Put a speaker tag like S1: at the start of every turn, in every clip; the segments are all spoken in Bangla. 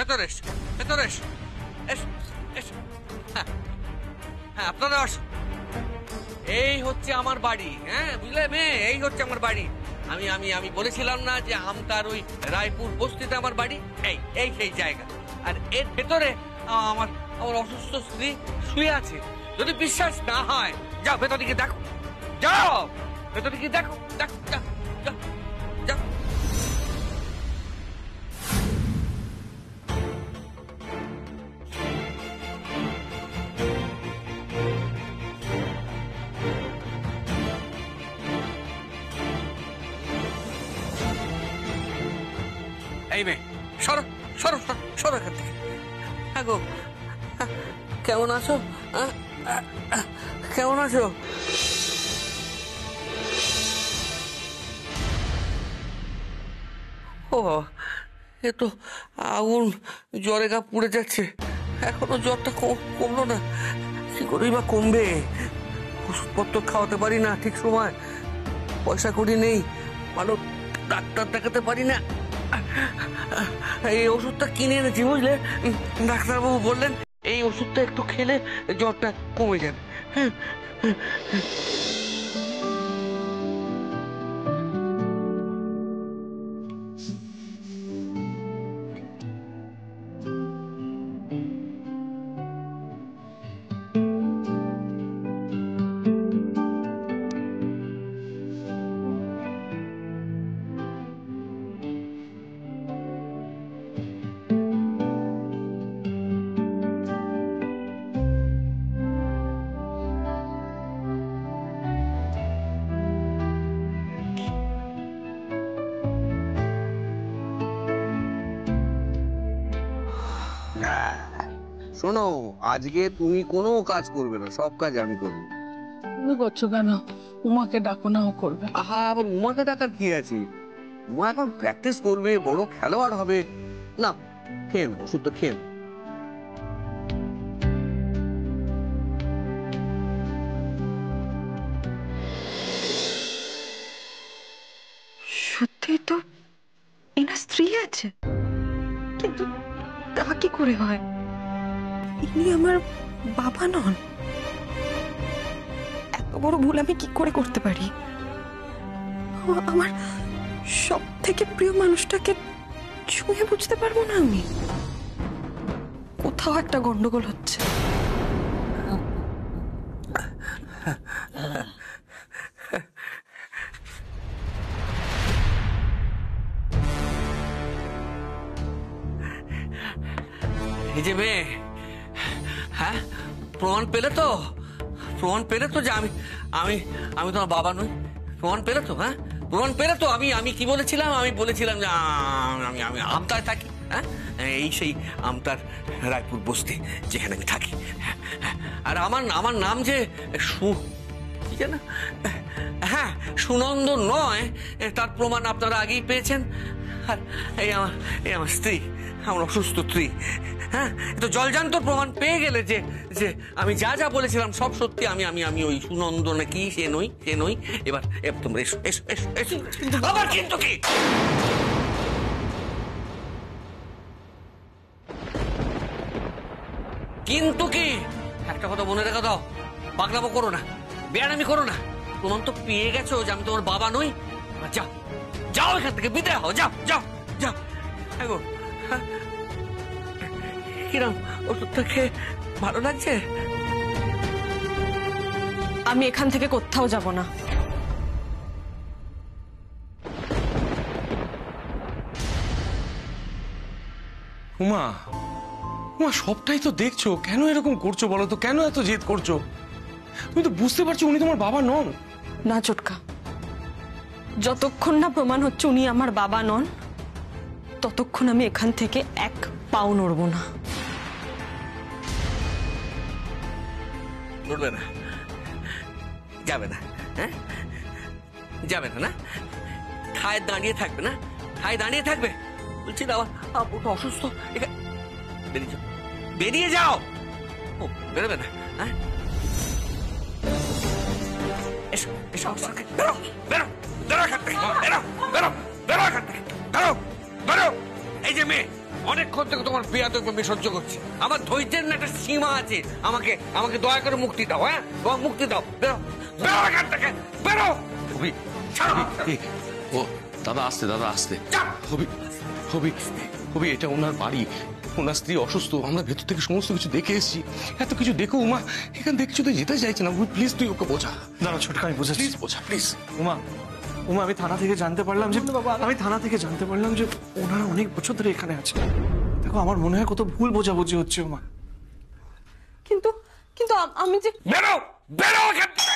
S1: ভেতরে এস, ভেতরে এস, এস, এস। হ্যাঁ হ্যাঁ, আপনারা আসুন। এই হচ্ছে আমার বাড়ি, হ্যাঁ বুঝলে মেয়ে, এই হচ্ছে আমার বাড়ি। আমি আমি আমি বলেছিলাম না যে আমতার ওই রায়পুর বস্তিতে আমার বাড়ি, এই এই সেই জায়গা। আর এর ভেতরে আমার আমার অসুস্থ স্ত্রী শুয়ে আছে। যদি বিশ্বাস না হয় যাও ভেতর দিকে দেখো, যাও ভেতর দিকে দেখো, দেখো, যাও যাও যাও। এই মেয়ে, সরো সরো সরো এখান থেকে। হ্যাঁ গো, কেমন আছো? কেমন আছো? ও বাবা, এ তো আগুন, জ্বরে গা পুড়ে যাচ্ছে। এখনো জ্বরটা কমলো না। কি করেই বা কমবে? ওষুধপত্র খাওয়াতে পারি না ঠিক সময়, পয়সা কড়ি নেই, ভালো ডাক্তার দেখাতে পারি না। এই ওষুধটা কিনে এনেছি বুঝলে, ডাক্তারবাবু বললেন এই ওষুধটা একটু খেলে জ্বরটা কমে যাবে। হ্যাঁ,
S2: শোনো, আজকে তুমি কোনো কাজ করবে না, সব কাজ আমি করবো।
S3: তুমি করছো কেন? উমাকে ডাকো না, ও করবে।
S2: আহা, আবার উমাকে ডাকার কি আছে? উমা এখন প্র্যাকটিস করবে, বড় খেলোয়াড় হবে। না, খেয়ে নাও, ওষুধটা খেয়ে নাও।
S4: সত্যি তো এনার স্ত্রী আছে, কিন্তু তা কি করে হয়? ইনি আমার বাবা নন। এত বড় ভুল আমি কি করে করতে পারি? আমার সব থেকে প্রিয় মানুষটাকে ছুঁয়ে বুঝতে পারবো না আমি? কোথাও একটা গন্ডগোল হচ্ছে।
S1: এই যে মেয়ে, হ্যাঁ প্রমাণ পেলে তো? প্রমাণ পেলে তো যে আমি আমি আমি তোমার বাবা নই? প্রমাণ পেলে তো? হ্যাঁ প্রমাণ পেলে তো? আমি আমি কি বলেছিলাম? আমি বলেছিলাম যে আমি আমি আমতায় থাকি। হ্যাঁ, এই সেই আমতার রায়পুর বস্তি যেখানে আমি থাকি। আর আমার আমার নাম যে কি জানা, হ্যাঁ সুনন্দ নয়, তার প্রমাণ আপনারা আগেই পেয়েছেন। আর এই আমার স্ত্রী, আমার অসুস্থ স্ত্রী। হ্যাঁ, তো জলজান্ত প্রমাণ পেয়ে গেলে যে যে আমি যা যা বলেছিলাম সব সত্যি। আমি আমি আমি ওই সুনন্দ নাকি সে নই, সে নই। এবার তোমরা এসো এসো এসো এসো। আবার কিন্তু কি? কিন্তু কি? একটা কথা মনে রেখে দাও, পাগলামো করো না, বেয়ানামি করো না। প্রমাণ তো পেয়ে গেছো যে আমি তোমার বাবা নই। যাও যাও এখান থেকে, বিদায় হও, যাও যাও যাও। হ্যাঁ, কিরম ওষুধটা খেয়ে ভালো লাগছে?
S4: আমি এখান থেকে কোথাও যাব না।
S5: উমা, উমা সবটাই তো দেখছো, কেন এরকম করছো বলো তো? কেন এত জেদ করছো? তুমি তো বুঝতে পারছো উনি তোমার বাবা নন।
S4: না চোটকা, যতক্ষণ না প্রমাণ হচ্ছে উনি আমার বাবা নন, ততক্ষণ আমি এখান থেকে এক পাও নড়বো না।
S1: নড়বে না? যাবে না? হ্যাঁ যাবে না? না ঠায় দাঁড়িয়ে থাকবে? না ঠায় দাঁড়িয়ে থাকবে? বলছি না আমার অসুস্থ। বেরিয়ে যাও, বেরিয়ে যাও। ও বেরোবে না? হ্যাঁ এসো এসো, বেরো বেরো বেরো এখান থেকে, বেরো বেরো বেরো এখান থেকে, বেরো বেরো। এই যে মেয়ে, অনেকক্ষণ থেকে তোমার বেয়াদবি আমি সহ্য করছি। আমার ধৈর্যের না একটা সীমা আছে। আমাকে আমাকে দয়া করে মুক্তি দাও। হ্যাঁ, তোমার মুক্তি দাও। বেরো, বেরো এখান থেকে, বেরো।
S5: হবি ও দাদা আসতে, দাদা আসতে। হবি হবি হবি, এটা ওনার বাড়ি, ওনার স্ত্রী অসুস্থ, আমরা ভেতর থেকে সমস্ত কিছু দেখে এসেছি। এত কিছু দেখো উমা এখান থেকে কিছুতে যেতে চাইছে না। প্লিজ তুই ওকে বোঝা।
S6: দাঁড়া ছোটকা, আমি বুঝাচ্ছি।
S5: প্লিজ বোঝা, প্লিজ।
S6: উমা, উমা, আমি থানা থেকে জানতে পারলাম যে ওনারা অনেক বছর ধরে এখানে আছে। দেখো, আমার মনে হয় কত ভুল বোঝাবুঝি হচ্ছে উমা।
S4: কিন্তু কিন্তু আমি যে
S1: বেরো, বেরো এখান থেকে।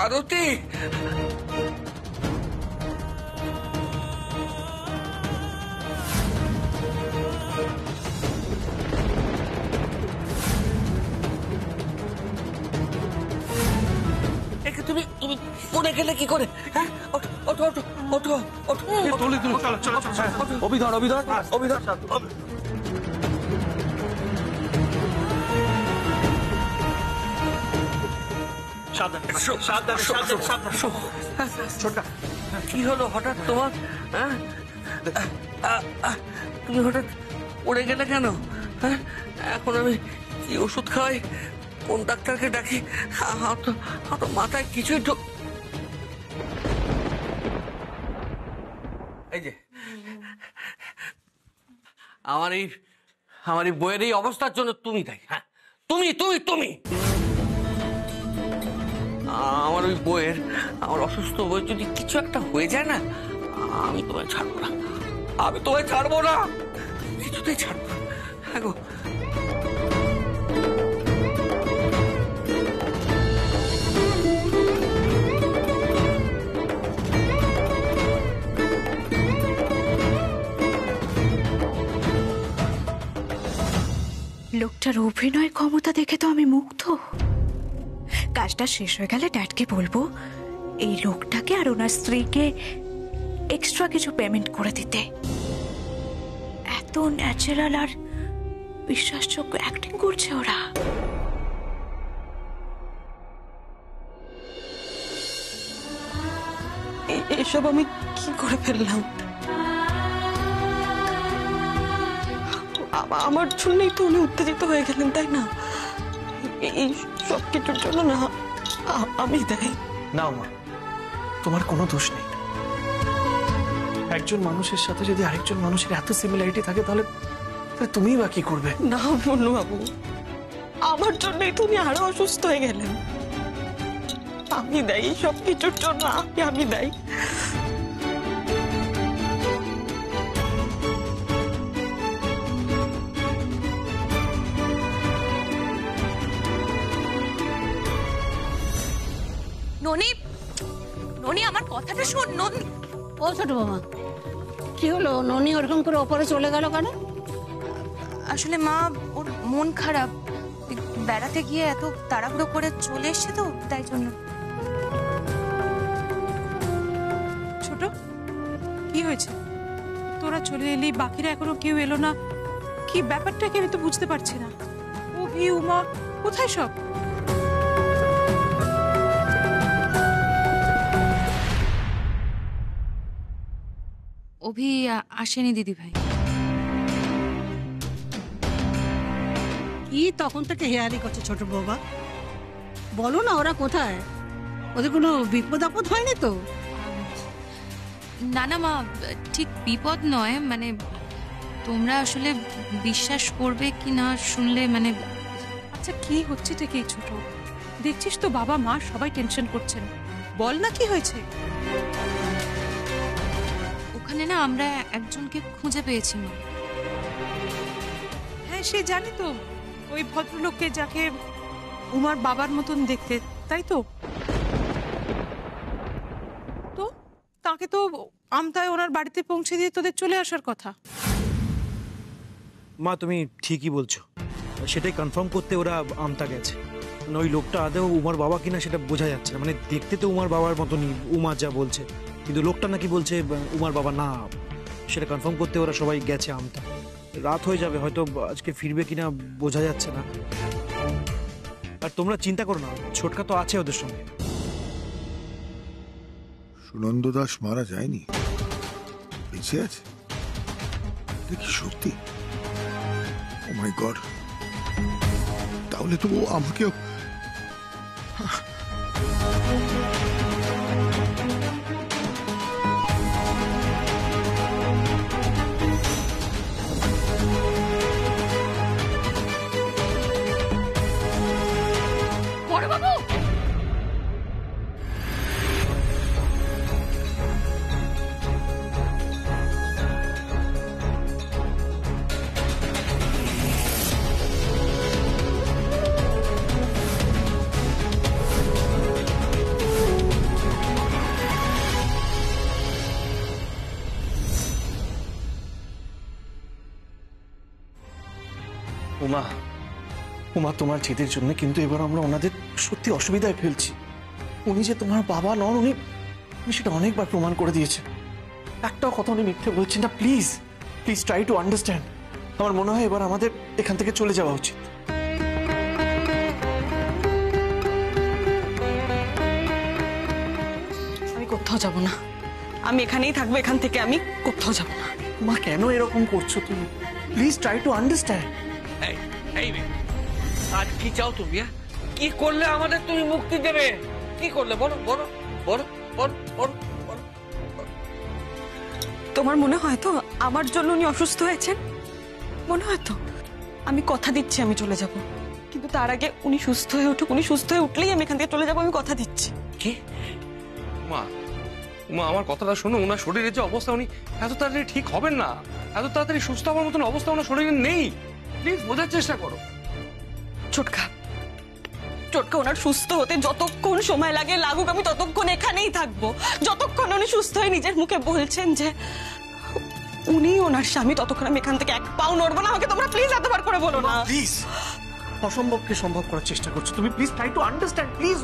S1: আরতি, একে তুমি তুমি পড়ে গেলে কি করে? হ্যাঁ, ওঠো ওঠো ওঠো ওঠো ওঠো ওঠো।
S6: চলো চলো চলো চলো। অভিধর অভিধর অভিধর।
S1: ছোটকা, কি হলো হঠাৎ তোমার? হ্যাঁ, তুমি হঠাৎ পড়ে গেলে কেন? হ্যাঁ, এখন আমি কি ওষুধ খাওয়াই, কোন ডাক্তারকে ডাকি? আমার তো মাথায় কিছুই এই যে আমার এই বইয়ের এই অবস্থার জন্য তুমি দায়ী। হ্যাঁ, তুমি তুমি তুমি আমার ওই বইয়ের, আমার অসুস্থ বই যদি কিছু একটা হয়ে যায় না, আমি তোমায় ছাড়বো না, আমি তোমায় ছাড়বো না, কিছুতেই ছাড়বো না। হ্যাঁ গো,
S7: লোকটার অভিনয় ক্ষমতা দেখে তো আমি মুগ্ধ। কাজটা শেষ হয়ে গেলে ড্যাডকে বলবো এই লোকটাকে আর ওনার স্ত্রীকে এক্সট্রা কিছু পেমেন্ট করে দিতে। এত ন্যাচারাল আর বিশ্বাসযোগ্য অ্যাক্টিং করছে ওরা।
S4: এসব আমি কি করে ফেললাম? আমার জন্যই তো উনি উত্তেজিত হয়ে গেলেন, তাই না? এই সব কিছুর জন্য না আমি দায়ী।
S6: না উমা, তোমার কোনো দোষ নেই। একজন মানুষের সাথে যদি আরেকজন মানুষের এত সিমিলারিটি থাকে, তাহলে তুমিই বা কি করবে?
S4: না বনু বাবু, আমার জন্যই তুমি আরো অসুস্থ হয়ে গেলেন। আমি দায়ী সব কিছুর জন্য, আমি দায়ী।
S7: ননি, ননি আমার কথাটা শোন। ননি,
S8: ও ছোট বাবা, কি হলো? ননি ওরকম করে ওপরে চলে গেল কেন?
S7: আসলে মা, ওর মন খারাপ, বেড়াতে গিয়ে এত তাড়াহুড়ো করে চলে এসছে তো, তাই জন্য।
S9: ছোট, কি হয়েছে? তোরা চলে এলি, বাকিরা এখনো কেউ এলো না। কি ব্যাপারটা কি আমি তো বুঝতে পারছি না। অভি, উমা কোথায় সব?
S10: অভি আসেনি দিদি ভাই।
S8: কি তখন থেকে হেয়ারি করছে ছোট বাবা? বলো না ওরা কোথায়? ওদের কোনো বিপদ আপদ হয়নি তো?
S10: না না মা, ঠিক বিপদ নয়, মানে তোমরা আসলে বিশ্বাস করবে কি না শুনলে, মানে
S9: আচ্ছা কি হচ্ছে কি ছোট? দেখছিস তো বাবা মা সবাই টেনশন করছেন। বল না কি হয়েছে?
S10: ওখানে না আমরা একজনকে খুঁজে পেয়েছি মা।
S9: হ্যাঁ সে জানি তো, ওই ভদ্রলোককে যাকে উমার বাবার মতন দেখতে, তাই তো? তো তাকে তো আমতায় ওনার বাড়িতে পৌঁছে দিয়ে তোদের চলে আসার কথা।
S6: মা তুমি ঠিকই বলছো, সেটাই কনফার্ম করতে ওরা আমতা গেছে। ওই লোকটা আদেও উমার বাবা কিনা সেটা বোঝা যাচ্ছে না। মানে দেখতে তো উমার বাবার মতনই উমা যা বলছে, কিন্তু লোকটা নাকি বলছে উমার বাবা না। সেটা কনফার্ম করতে ওরা সবাই গেছে আমতা। রাত হয়ে যাবে, হয়তো আজকে ফিরবে কিনা বোঝা যাচ্ছে না। আর তোমরা চিন্তা করো না, ছোটকা তো আছে ওদের সঙ্গে।
S11: সুনন্দ দাস মারা যায়নি, বেঁচে আছে। এটা কি সত্যি? ও মাই গড, তাহলে তো ও আমাকেও
S10: বড়বাবু,
S6: উমা, উমা তোমার জেদের জন্য কিন্তু এবার আমরা ওনাদের সত্যি অসুবিধায় ফেলছি। উনি যে তোমার বাবা নন, উনি সেটা অনেকবার প্রমাণ করে দিয়েছে। একটাও কথা উনি মিথ্যে বলছেন না। Please please try to understand. আমার মনে হয় এবার আমাদের এখান থেকে চলে যাওয়া উচিত।
S4: আমি কোথাও যাব না, আমি এখানেই থাকবো, এখান থেকে আমি কোথাও যাব না।
S6: উমা কেন এরকম করছো তুমি? Please try to understand.
S1: এই মেয়ে, আজ কি চাও তুমি? কি করলে আমাদের তুমি মুক্তি দেবে? কি করলে বলো বলো বলো বলো বলো।
S4: তোমার মনে হয় তো আমার জন্য উনি অসুস্থ হয়েছেন? মনে হয় তো? আমি কথা দিচ্ছি আমি চলে যাব, কিন্তু তার আগে উনি সুস্থ হয়ে উঠুক। উনি সুস্থ হয়ে উঠলেই আমি এখান থেকে চলে যাবো, আমি কথা দিচ্ছি।
S1: কি?
S5: মা, মা আমার কথাটা শোনো। ওনার শরীরের যে অবস্থা, উনি এত তাড়াতাড়ি ঠিক হবেন না। এত তাড়াতাড়ি সুস্থ হওয়ার মতন অবস্থা ওনার শরীরে নেই। প্লিজ বোঝার চেষ্টা করো।
S4: ছোটকা, ছোটকা ওনার সুস্থ হতে যতক্ষণ সময় লাগে লাগুক, আমি ততক্ষণ এখানেই থাকবো। যতক্ষণ উনি সুস্থ হয়ে নিজের মুখে বলছেন যে উনি ওনার স্বামী, ততক্ষণ আমি এখান থেকে এক পাও নড়বো না। আমাকে তোমরা প্লিজ এতবার করে বলো না।
S6: প্লিজ, অসম্ভবকে সম্ভব করার চেষ্টা করছো তুমি। Please try to understand please.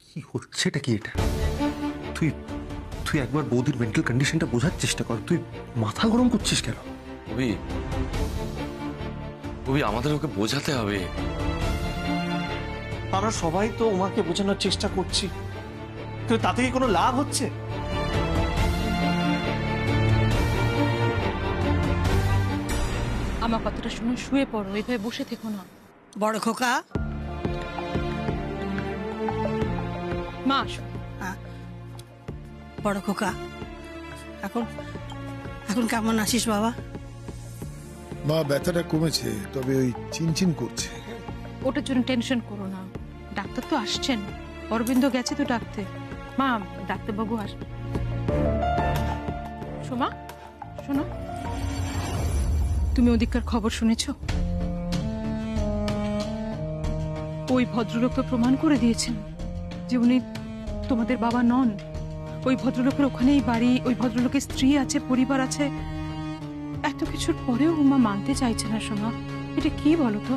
S12: কি হচ্ছে এটা? কি এটা? তুই তুই একবার বৌদির মেন্টাল কন্ডিশনটা বোঝার চেষ্টা কর। তুই মাথা গরম করছিস কেন?
S5: কবি, কবি আমাদের ওকে বোঝাতে হবে।
S6: আমরা সবাই তো উমাকে বোঝানোর চেষ্টা করছি, কিন্তু তাতে কি কোনো লাভ হচ্ছে?
S9: আমার কথাটা শুনে শুয়ে পড়ো, এইভাবে বসে থেকো না।
S8: বড় খোকা,
S9: মা আসো।
S8: বড় খোকা, এখন এখন কেমন আছিস বাবা?
S11: মা ব্যথাটা কমেছে, তবে ওই চিনচিন করছে।
S9: ওটার জন্য টেনশন করো না, ডাক্তার তো আসছেন, অরবিন্দ গেছে তো ডাকতে। মা, ডাক্তারবাবু আসবে। সোমা শোনো, তুমি ওদিককার খবর শুনেছ? ওই ভদ্রলোক তো প্রমাণ করে দিয়েছেন যে উনি তোমাদের বাবা নন। ওই ভদ্রলোকের ওখানেই বাড়ি, ওই ভদ্রলোকের স্ত্রী আছে, পরিবার আছে। এত কিছুর পরেও উমা মানতে চাইছে না। সোমা, এটা কি বলো তো?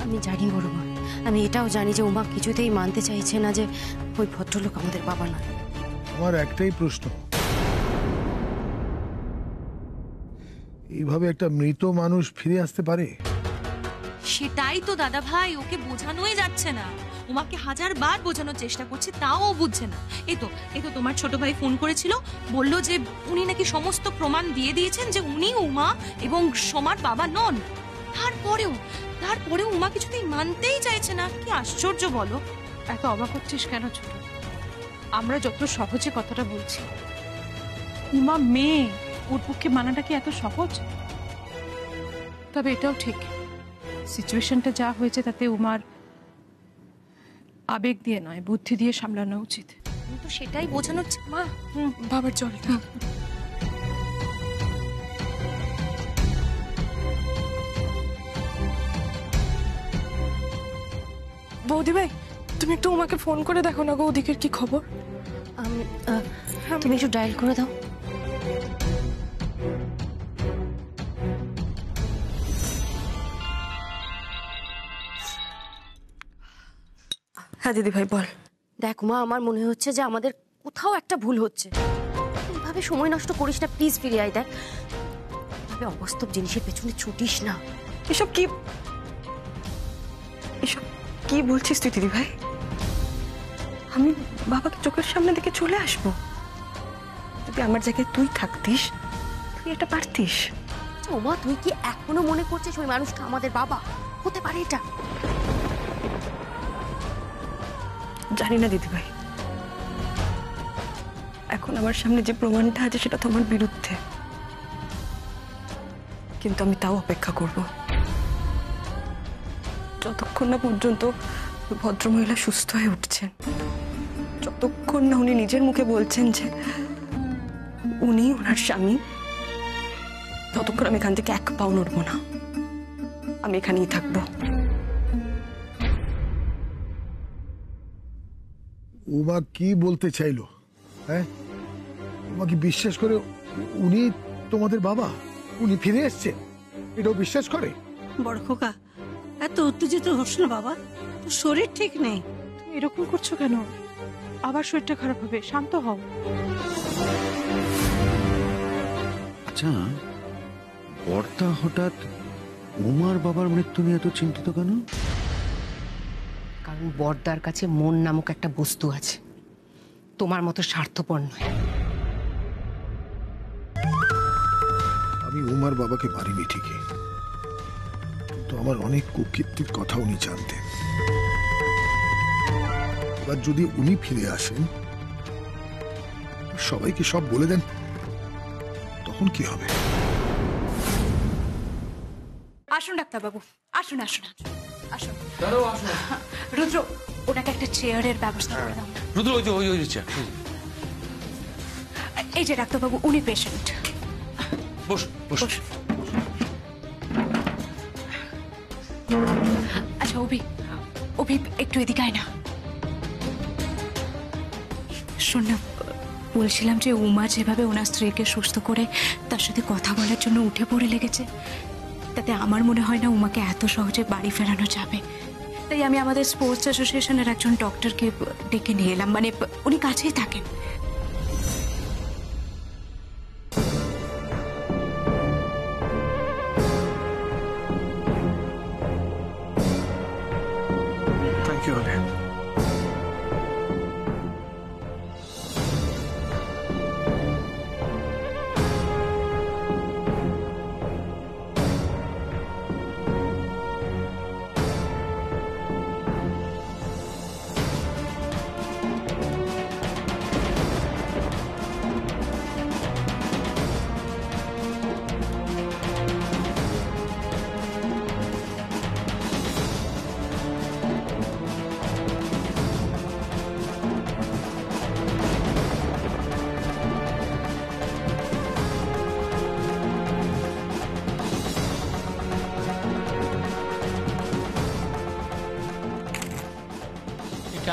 S13: আমি জানি বড় মা, আমি এটাও জানি যে উমা কিছুতেই মানতে চাইছে না যে ওই ভদ্রলোক আমাদের বাবা না।
S11: আমার একটাই প্রশ্ন, এইভাবে একটা মৃত মানুষ ফিরে আসতে পারে?
S10: সেটাই তো দাদা ভাই, ওকে বোঝানোই যাচ্ছে না। উমাকে হাজারবার বোঝানোর চেষ্টা করছে, তাও ও বুঝছে না। এই তো তোমার ছোট ভাই ফোন করেছিল, বলল যে উনি নাকি সমস্ত প্রমাণ দিয়ে দিয়েছেন যে উনি উমা এবং সোমার বাবা নন। তারপরেও উমা কিছুতেই মানতেই চাইছে না। কি আশ্চর্য বলো।
S9: এত অবাক হচ্ছিস কেন ছোট? আমরা যত সহজে কথাটা বলছি, উমা মেয়ে, ওর পক্ষে মানাটা কি এত সহজ? তবে এটাও ঠিক, সিচুয়েশনটা যা হয়েছে তাতে উমার আবেগ দিয়ে নয়, বুদ্ধি দিয়ে সামলানো উচিত।
S10: তো সেটাই বোঝানোর।
S9: মা, বাবার জলটা।
S4: বৌদি ভাই, তুমি একটু উমাকে ফোন করে দেখো না গো, ওদিকের কি খবর।
S13: তুমি একটু ডায়াল করে দাও।
S4: হ্যাঁ দিদি ভাই বল।
S13: দেখ মা, আমার মনে হচ্ছে যে আমাদের কোথাও একটা ভুল হচ্ছে। এভাবে সময় নষ্ট করিস না প্লিজ, ফিরে আয়। দেখ, এভাবে অবাস্তব জিনিসের পেছনে ছুটিস না।
S4: এসব কি বলছিস তুই দিদি ভাই? আমি বাবাকে চোখের সামনে দেখে চলে আসবো? যদি আমার জায়গায় তুই থাকতিস, তুই এটা পারতিস?
S13: ওমা, তুই কি এখনো মনে করছিস ওই মানুষটা আমাদের বাবা হতে পারে? এটা
S4: জানি না দিদি ভাই, এখন আমার সামনে যে প্রমাণটা আছে সেটা তো আমার বিরুদ্ধে, কিন্তু আমি তাও অপেক্ষা করব যতক্ষণ না পর্যন্ত ভদ্রমহিলা সুস্থ হয়ে উঠছেন, যতক্ষণ না উনি নিজের মুখে বলছেন যে উনি ওনার স্বামী, ততক্ষণ আমি এখান থেকে এক পাও নড়বো না। আমি এখানেই থাকবো।
S11: উমা কি বলতে চাইলো? হ্যাঁ, উমা কি বিশ্বাস করে উনি তোমাদের বাবা? উনি ফিরে এসছেন এটাও বিশ্বাস করে?
S8: বড় খোকা, এত উত্তেজিত হোস না বাবা, তোর শরীর ঠিক নেই।
S9: তুমি এরকম করছো কেন? আবার শরীরটা খারাপ হবে, শান্ত হও।
S12: আচ্ছা, বর্দা হঠাৎ উমার বাবার মৃত্যু নিয়ে এত চিন্তিত কেন?
S13: কারণ বর্দার কাছে মন নামক একটা বস্তু আছে, তোমার মতো স্বার্থপর নয়।
S11: আমি উমার বাবাকে মারিনি ঠিকই, তো আমার অনেক কুকীর্তির কথা উনি জানতেন। এবার যদি উনি ফিরে আসেন, সবাইকে সব বলে দেন, তখন কি হবে?
S7: আসুন ডাক্তারবাবু, আসুন আসুন আসুন। রুদ্র, ওনাকে একটা চেয়ারের ব্যবস্থা করে দাও।
S5: রুদ্র, ওই চেয়ার।
S7: এই যে ডাক্তারবাবু, উনি পেশেন্ট।
S5: বস বস।
S7: আচ্ছা অভি, একটু এদিকে আয় না। শোন না, বলছিলাম যে উমা যেভাবে ওনার স্ত্রীকে সুস্থ করে তার সাথে কথা বলার জন্য উঠে পড়ে লেগেছে, তাতে আমার মনে হয় না উমাকে এত সহজে বাড়ি ফেরানো যাবে। তাই আমি আমাদের স্পোর্টস অ্যাসোসিয়েশনের একজন ডক্টরকে ডেকে নিয়ে এলাম, মানে উনি কাছেই থাকেন।
S12: Thank you.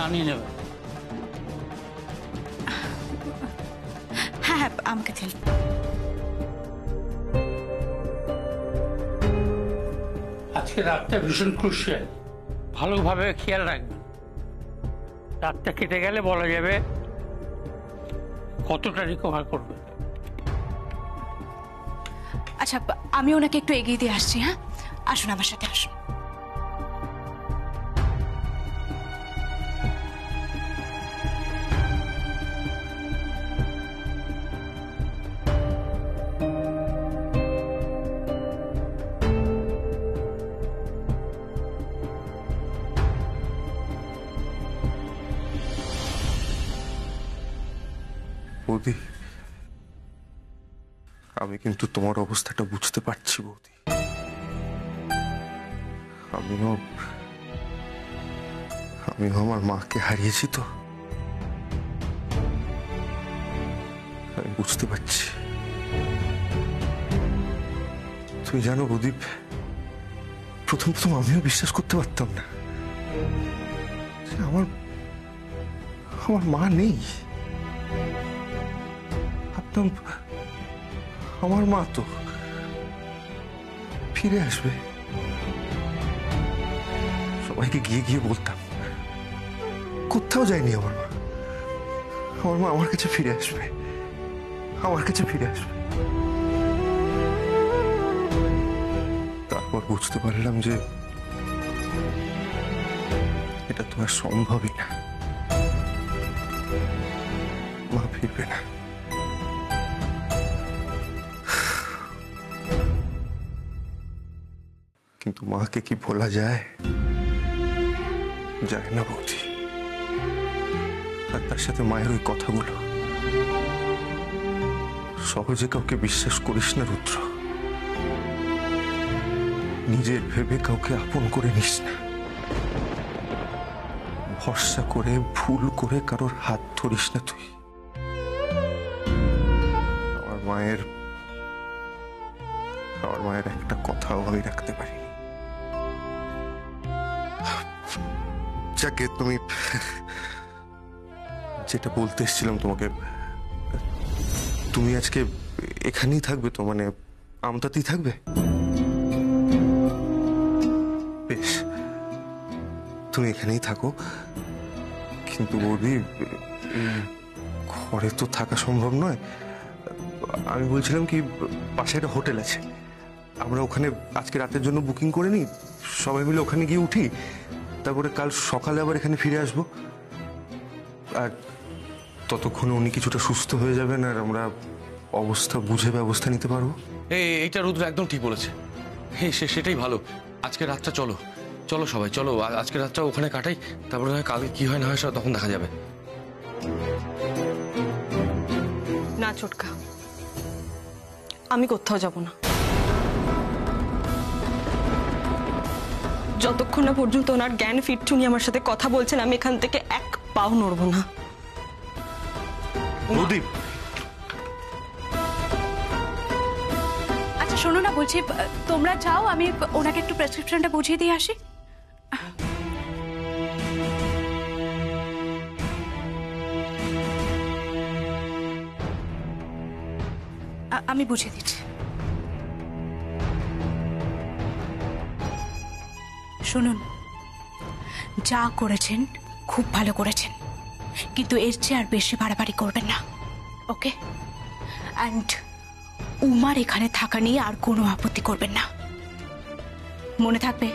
S1: আনিয়ে নেবে।
S7: হ্যাঁ, আমাকে দিন।
S1: আজকে রাতটা ভীষণ ক্রুশিয়াল, ভালোভাবে খেয়াল রাখবেন। রাতটা কেটে গেলে বলা যাবে কতটা রিকভার করবে।
S7: আচ্ছা, আমি ওনাকে একটু এগিয়ে দিয়ে আসছি। হ্যাঁ, আসুন আমার সাথে, আসুন।
S12: বৌদি, আমি কিন্তু তোমার অবস্থাটা বুঝতে পারছি বৌদি। আমিও আমার মাকে হারিয়েছি, তো আমি বুঝতে পারছি। তুমি জানো বৌদি, প্রথম আমিও বিশ্বাস করতে পারতাম না যে আমার মা নেই। ভাবতাম আমার মা তো ফিরে আসবে, সবাইকে গিয়ে বলতাম। কোথাও যায়নি আমার মা আমার কাছে ফিরে আসবে। আমার কাছে ফিরে আসবে। তারপর বুঝতে পারলাম যে এটা তো আর সম্ভবই না, মা ফিরবে না। কিন্তু মাকে কি ভোলা যায়? যায় না বৌদি। আর তার সাথে মায়ের ওই কথাগুলো, সহজে কাউকে বিশ্বাস করিস না রুদ্র, নিজের ভেবে কাউকে আপন করে নিস না, ভরসা করে ভুল করে কারোর হাত ধরিস না তুই। আমার মায়ের একটা কথাও আমি রাখতে পারিনি। যাকে তুমি যেটা বলতে এসেছিলাম তোমাকে, তুমি আজকে এখানেই থাকবে তো, মানে আমতাতেই থাকবে? বেশ, তুমি এখানেই থাকো, কিন্তু বৌদি ঘরে তো থাকা সম্ভব নয়। আমি বলছিলাম কি, পাশে একটা হোটেল আছে, আমরা ওখানে আজকে রাতের জন্য বুকিং করে নিই, সবাই মিলে ওখানে গিয়ে উঠি, তারপরে কাল সকালে আবার এখানে ফিরে আসবো। আর ততক্ষণে উনি কিছুটা সুস্থ হয়ে যাবেন, আর আমরা অবস্থা বুঝে ব্যবস্থা নিতে পারবো।
S5: এইটা রুদ্র একদম ঠিক বলেছে। সেটাই ভালো। আজকে রাতটা চলো, চলো সবাই চলো, আজকে রাতটা ওখানে কাটাই, তারপরে কালকে কি হয় না হয় তখন দেখা যাবে।
S4: না ছোটকা, আমি কোথাও যাব না। যতক্ষণ না পর্যন্ত ওনার জ্ঞান ফিরছে, উনি আমার সাথে কথা বলছেন, আমি এখান থেকে এক পাও নড়বো না।
S12: প্রদীপ,
S7: আচ্ছা শোনো না, বলছি তোমরা যাও, আমি ওনাকে একটু প্রেসক্রিপশনটা বুঝিয়ে দিয়ে আসি। আমি বুঝিয়ে দিচ্ছি। শুনুন, যা করেছেন খুব ভালো করেছেন, কিন্তু এর চেয়ে আর বেশি বাড়াবাড়ি করবেন না, ওকে? অ্যান্ড উমার এখানে থাকা নিয়ে আর কোনো আপত্তি করবেন না, মনে থাকবে?